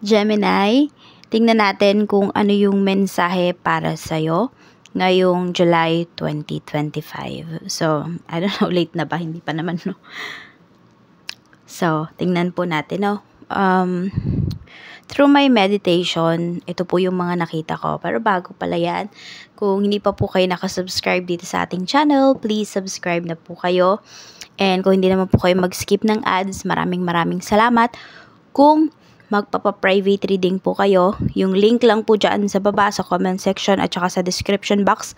Gemini, tingnan natin kung ano yung mensahe para sa'yo ngayong July 2025. So, I don't know, late na ba? Hindi pa naman, no? So, tingnan po natin, no? Through my meditation, ito po yung mga nakita ko. Pero bago pala yan, kung hindi pa po kayo nakasubscribe dito sa ating channel, please subscribe na po kayo. And kung hindi naman po kayo mag-skip ng ads, maraming salamat. Kung magpapa-private reading po kayo, yung link lang po dyan sa baba, sa comment section at saka sa description box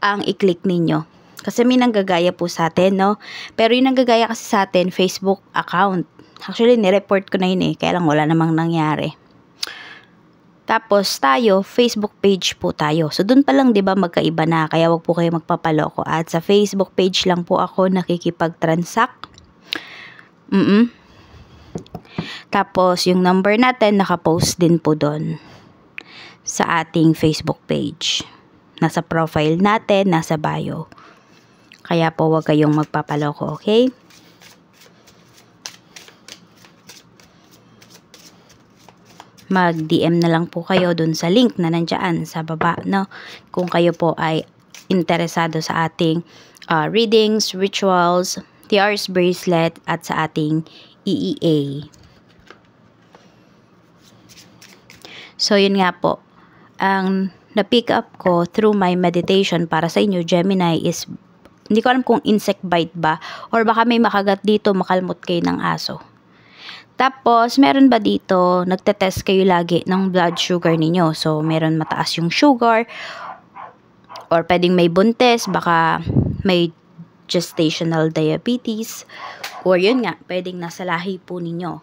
ang i-click ninyo. Kasi may nanggagaya po sa atin, no? Pero yung nanggagaya kasi sa atin, Facebook account. Actually, nireport ko na yun eh, kaya lang wala namang nangyari. Tapos tayo, Facebook page po tayo. So dun pa lang 'di ba magkaiba na, kaya wag po kayo magpapaloko. At sa Facebook page lang po ako nakikipag-transact. Tapos yung number natin naka-post din po doon sa ating Facebook page. Nasa profile natin, nasa bio. Kaya po wag kayong magpapaloko, okay? Mag-DM na lang po kayo dun sa link na nandiyan sa baba, no? Kung kayo po ay interesado sa ating readings, rituals, TR's bracelet, at sa ating EEA. So, yun nga po. Ang na-pick up ko through my meditation para sa inyo, Gemini, is hindi ko alam kung insect bite ba or baka may makagat dito, makalmot kayo ng aso. Tapos, meron ba dito, nagtetest kayo lagi ng blood sugar ninyo. So, meron mataas yung sugar or pwedeng may buntis, baka may gestational diabetes or yun nga, pwedeng nasa lahi po ninyo.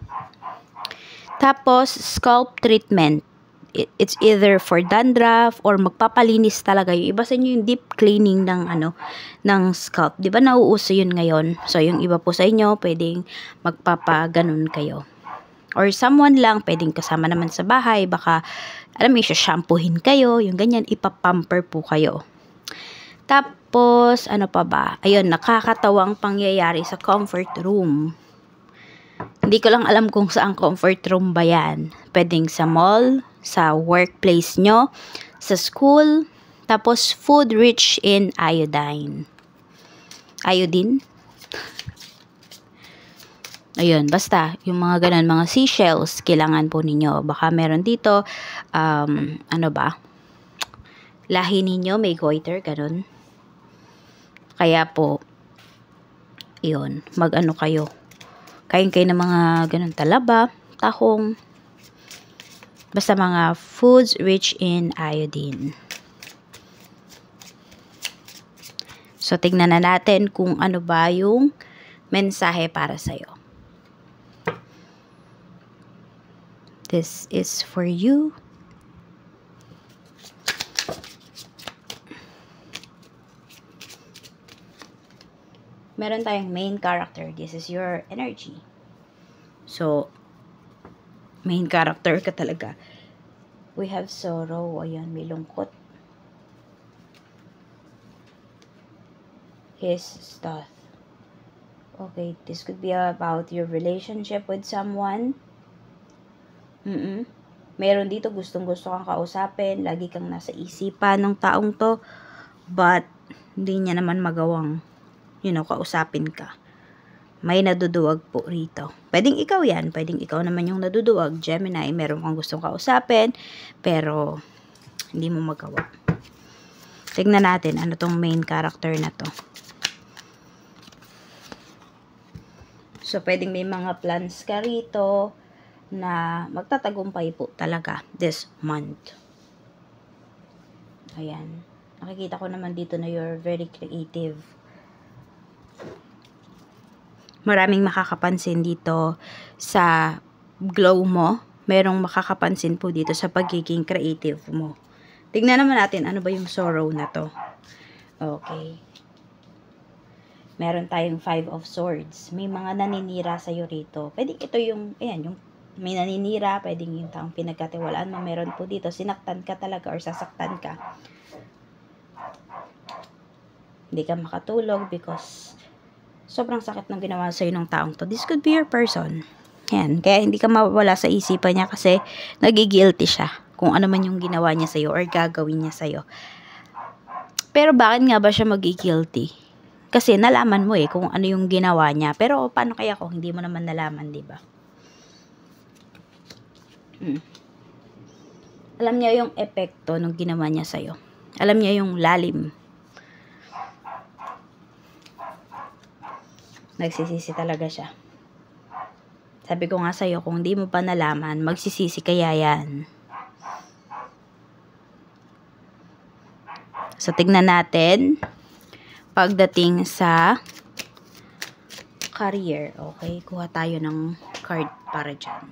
Tapos, scalp treatment. It's either for dandruff or magpapalinis talaga. Yung iba sa inyo yung deep cleaning ng ng scalp. 'Di ba nauuso yun ngayon? So yung iba po sa inyo pwedeng magpapaganon kayo. Or someone lang pwedeng kasama naman sa bahay, baka alam mo, shampoohin kayo, yung ganyan, ipapamper po kayo. Tapos ano pa ba? Ayun, nakakatawang pangyayari sa comfort room. Hindi ko lang alam kung saan comfort room ba yan. Pwedeng sa mall, sa workplace nyo, sa school, tapos food rich in iodine. Iodine? Ayun, basta, yung mga ganun, mga seashells, kailangan po ninyo. Baka meron dito, ano ba? Lahi ninyo, may goiter, ganun. Kaya po, yun, mag-ano kayo. Kain kayo ng mga ganun, talaba, tahong, basta mga foods rich in iodine. So, tignan na natin kung ano ba yung mensahe para sa'yo. This is for you. Meron tayong main character. This is your energy. So, main character ka talaga. We have sorrow. Ayan, may lungkot. His stuff. Okay, this could be about your relationship with someone. Meron dito gustong-gusto kang kausapin. Lagi kang nasa isipan ng taong to. But, hindi niya naman magawang kausapin ka. May naduduwag po rito. Pwedeng ikaw yan. Pwedeng ikaw naman yung naduduwag. Gemini, meron kang gustong kausapin, pero hindi mo magawa. Tignan natin ano tong main character na to. So, pwedeng may mga plans ka rito na magtatagumpay po talaga this month. Ayan. Nakikita ko naman dito na you're very creative. Maraming makakapansin dito sa glow mo. Merong makakapansin po dito sa pagiging creative mo. Tignan naman natin ano ba yung sorrow na to. Okay. Meron tayong 5 of Swords. May mga naninira sa'yo rito. Pwede ito yung, ayan, yung may naninira. Pwedeng yung taong pinagkatiwalaan mo. Meron po dito, sinaktan ka talaga or sasaktan ka. Hindi ka makatulog because sobrang sakit ng ginawa sa'yo ng taong to. This could be your person. Yan. Kaya hindi ka mawala sa isipan niya kasi nagigilty siya kung ano man yung ginawa niya sa'yo or gagawin niya sa'yo. Pero bakit nga ba siya magigilty? Kasi nalaman mo kung ano yung ginawa niya. Pero paano kaya kung hindi mo naman nalaman, di ba? Alam niya yung epekto ng ginawa niya sa'yo. Alam niya yung lalim. Nagsisisi talaga siya. Sabi ko nga sa'yo, kung di mo pa nalaman, magsisisi kaya yan. So, tignan natin. Pagdating sa career. Okay, kuha tayo ng card para dyan.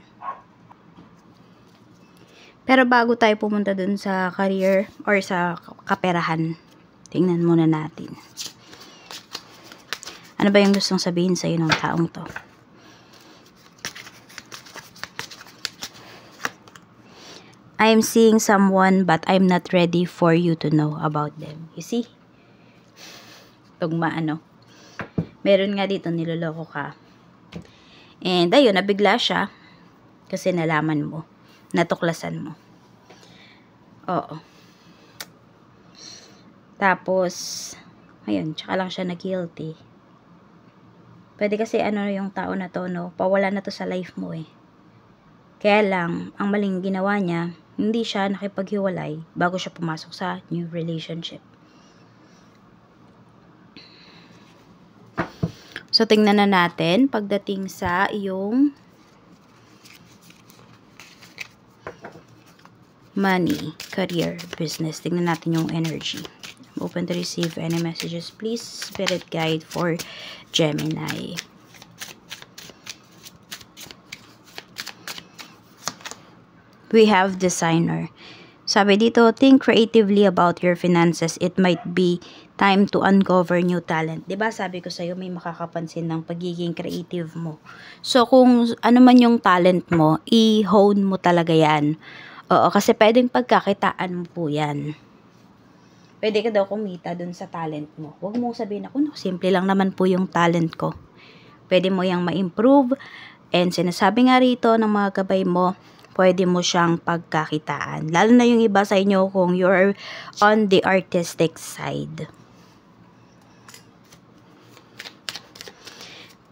Pero bago tayo pumunta dun sa career or sa kaperahan, tingnan muna natin. Ano ba yung gustong sabihin sa'yo ng taong to? I am seeing someone but I'm not ready for you to know about them. You see? Tugma, ano? Meron nga dito niloloko ka. And ayun, nabigla siya kasi nalaman mo. Natuklasan mo. Oo. Tapos, ayun, tsaka lang siya na-guilty. Pwede kasi ano yung tao na to, no? Pawala na to sa life mo Kaya lang, ang maling ginawa niya, hindi siya nakipaghiwalay bago siya pumasok sa new relationship. So, tingnan na natin pagdating sa iyong money, career, business. Tingnan natin yung energy. I'm open to receive any messages. Please, spirit guide for Gemini. We have designer. Sabi dito, think creatively about your finances. It might be time to uncover new talent. Diba sabi ko sa'yo, may makakapansin ng pagiging creative mo. So, kung ano man yung talent mo, i-hone mo talaga yan. Oo, kasi pwedeng pagkakitaan mo po yan. Pwede ka daw kumita dun sa talent mo. Huwag mong sabihin ako, simple lang naman po yung talent ko. Pwede mo yung ma-improve. And sinasabi nga rito ng mga gabay mo, pwede mo siyang pagkakitaan. Lalo na yung iba sa inyo kung you're on the artistic side.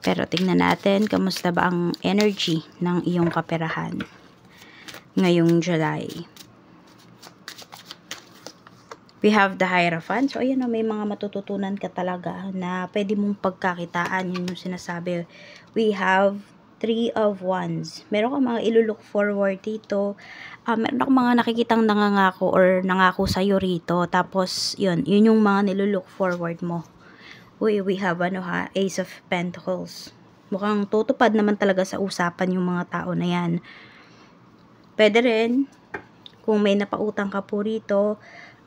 Pero tingnan natin, kamusta ba ang energy ng iyong kaperahan ngayong July. We have the Hierophant. So, ayan may mga matututunan ka talaga na pwede mong pagkakitaan. Yun yung sinasabi. We have 3 of Wands. Meron kang mga ilulook forward dito. Meron akong mga nakikitang nangangako or nangako sa'yo rito. Tapos, yun yung mga nilulook forward mo. Uy, we have Ace of Pentacles. Mukhang tutupad naman talaga sa usapan yung mga tao na yan. Pwede rin, kung may napautang ka po rito,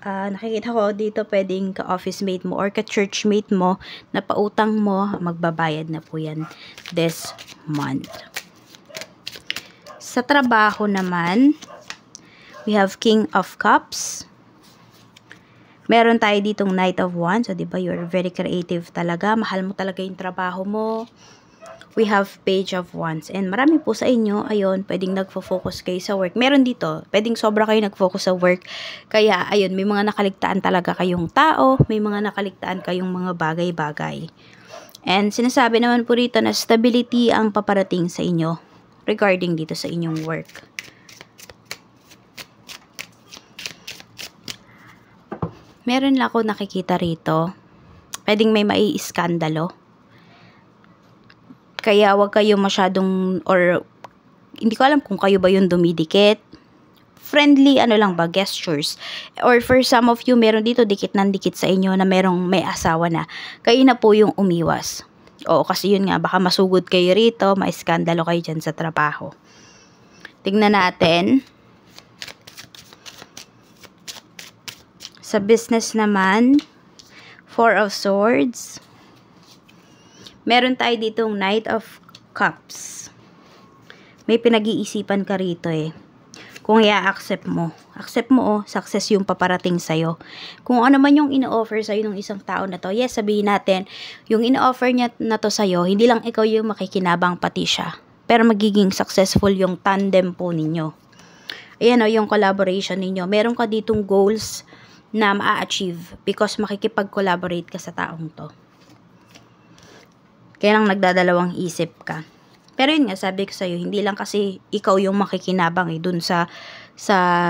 nakikita ko dito pwedeng ka-office mate mo or ka-church mate mo na pautang mo, magbabayad na po yan this month. Sa trabaho naman, we have King of Cups. Meron tayo ditong Knight of Wands. So, diba, you're very creative talaga. Mahal mo talaga yung trabaho mo. We have Page of Wands. And marami po sa inyo, ayun, pwedeng nagfo-focus kayo sa work. Meron dito, pwedeng sobra kayo nag-focus sa work. Kaya, ayun, may mga nakaligtaan talaga kayong tao. May mga nakaligtaan kayong mga bagay-bagay. And sinasabi naman po rito na stability ang paparating sa inyo regarding dito sa inyong work. Meron lang ako nakikita rito. Pwedeng may mai-iskandalo. Kaya wag kayo masyadong, or hindi ko alam kung kayo ba yung dumidikit. Friendly, lang ba, gestures. Or for some of you, meron dito dikit ng dikit sa inyo na merong may asawa na. Kayo na po yung umiwas. Oo, kasi yun nga, baka masugod kayo rito, maiskandalo kayo dyan sa trabaho. Tingnan natin. Sa business naman, 4 of Swords. Meron tayo ditong Knight of Cups. May pinag-iisipan ka rito Kung i-accept mo. Accept mo success yung paparating sa'yo. Kung ano man yung ino-offer sa'yo ng isang tao na to, yes, sabihin natin, yung ino-offer niya na to sa'yo, hindi lang ikaw yung makikinabang, pati siya. pero magiging successful yung tandem po ninyo. Ayan o, yung collaboration ninyo. Meron ka ditong goals na ma-achieve because makikipag-collaborate ka sa taong to. Kaya lang nagdadalawang isip ka. Pero yun nga, sabi ko sa'yo, hindi lang kasi ikaw yung makikinabang dun sa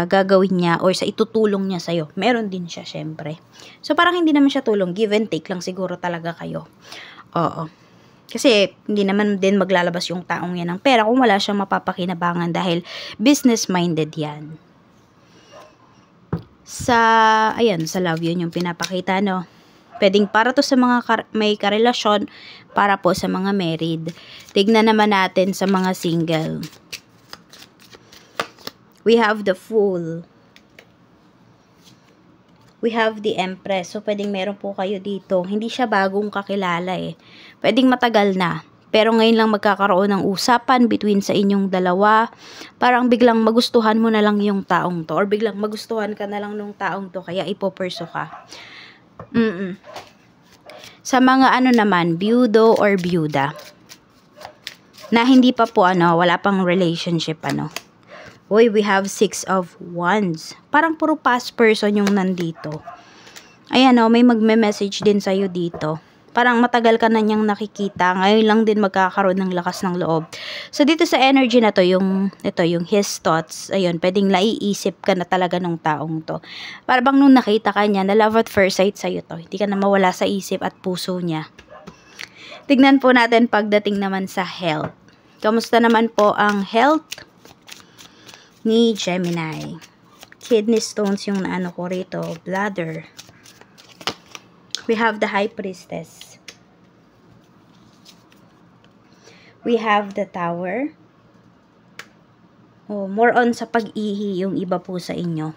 gagawin niya or sa itutulong niya sa'yo. Meron din siya, syempre. So, parang hindi naman siya tulong. Give and take lang siguro talaga kayo. Oo. Kasi, hindi naman din maglalabas yung taong yan ng pera kung wala siyang mapapakinabangan dahil business-minded yan. Ayan, sa love yun yung pinapakita, no? Pwedeng para to sa mga may karelasyon, para po sa mga married. Tignan naman natin sa mga single. We have the Fool. We have the Empress. So, pwedeng meron po kayo dito. Hindi siya bagong kakilala eh. Pwedeng matagal na. Pero ngayon lang magkakaroon ng usapan between sa inyong dalawa. Parang biglang magustuhan mo na lang yung taong to. Or biglang magustuhan ka na lang nung taong to. Kaya ipoperso ka. Sa mga ano naman, byudo or byuda. Na hindi pa po wala pang relationship Uy, we have 6 of Wands. Parang puro past person yung nandito. Ayan may magme-message din sa'yo dito. Parang matagal ka na niyang nakikita. Ngayon lang din magkakaroon ng lakas ng loob. So, dito sa energy na to, yung his thoughts, ayun, pwedeng naiisip ka na talaga ng taong to. Para bang nung nakita ka niya, na love at first sight sa'yo to. Hindi ka na mawala sa isip at puso niya. Tignan po natin pagdating naman sa health. Kamusta naman po ang health ni Gemini? Kidney stones yung naano ko rito. Bladder. We have the High Priestess. We have the Tower. Oh, more on sa pag-ihi yung iba po sa inyo.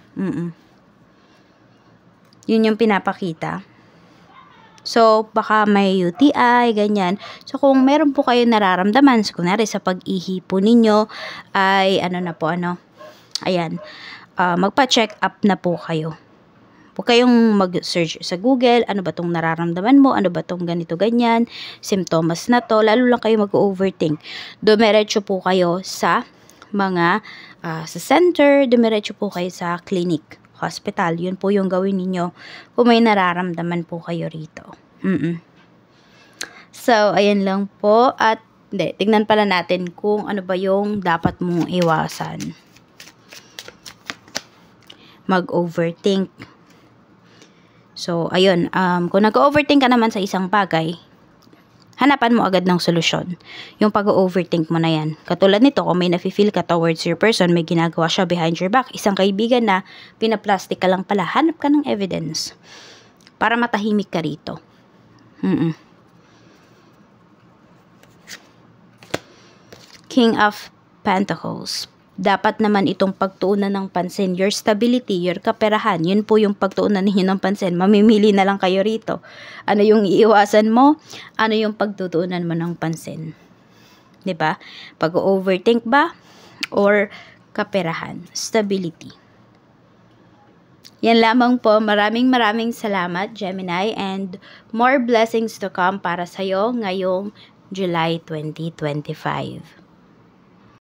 Yun yung pinapakita. So, baka may UTI, ganyan. So, kung meron po kayo nararamdaman, so, kunwari sa pag-ihi po ninyo, ay ayan, magpa-check up na po kayo. Huwag kayong mag-search sa Google, ano ba tong nararamdaman mo, ano ba tong ganito, ganyan, symptoms na to, lalo lang kayo mag-overthink. Dumiretso po kayo sa mga, sa center, dumiretso po kayo sa clinic, hospital. Yun po yung gawin ninyo kung may nararamdaman po kayo rito. So, ayan lang po. At, tignan pala natin kung ano ba yung dapat mong iwasan. Mag-overthink. So, ayun. Kung nag-overthink ka naman sa isang bagay, hanapan mo agad ng solusyon. Yung pag-overthink mo na yan. Katulad nito, kung may nafe-feel ka towards your person, may ginagawa siya behind your back, isang kaibigan na pinaplastic ka lang pala, hanap ka ng evidence para matahimik ka rito. King of Pentacles. Dapat naman itong pagtuunan ng pansin. Your stability, your kaperahan, yun po yung pagtuunan ninyo ng pansin. Mamimili na lang kayo rito. Ano yung iiwasan mo? Ano yung pagtutuunan mo ng pansin? 'Di ba? Pag-overthink ba? Or kaperahan? Stability. Yan lamang po. Maraming salamat, Gemini. And more blessings to come para sa'yo ngayong July 2025.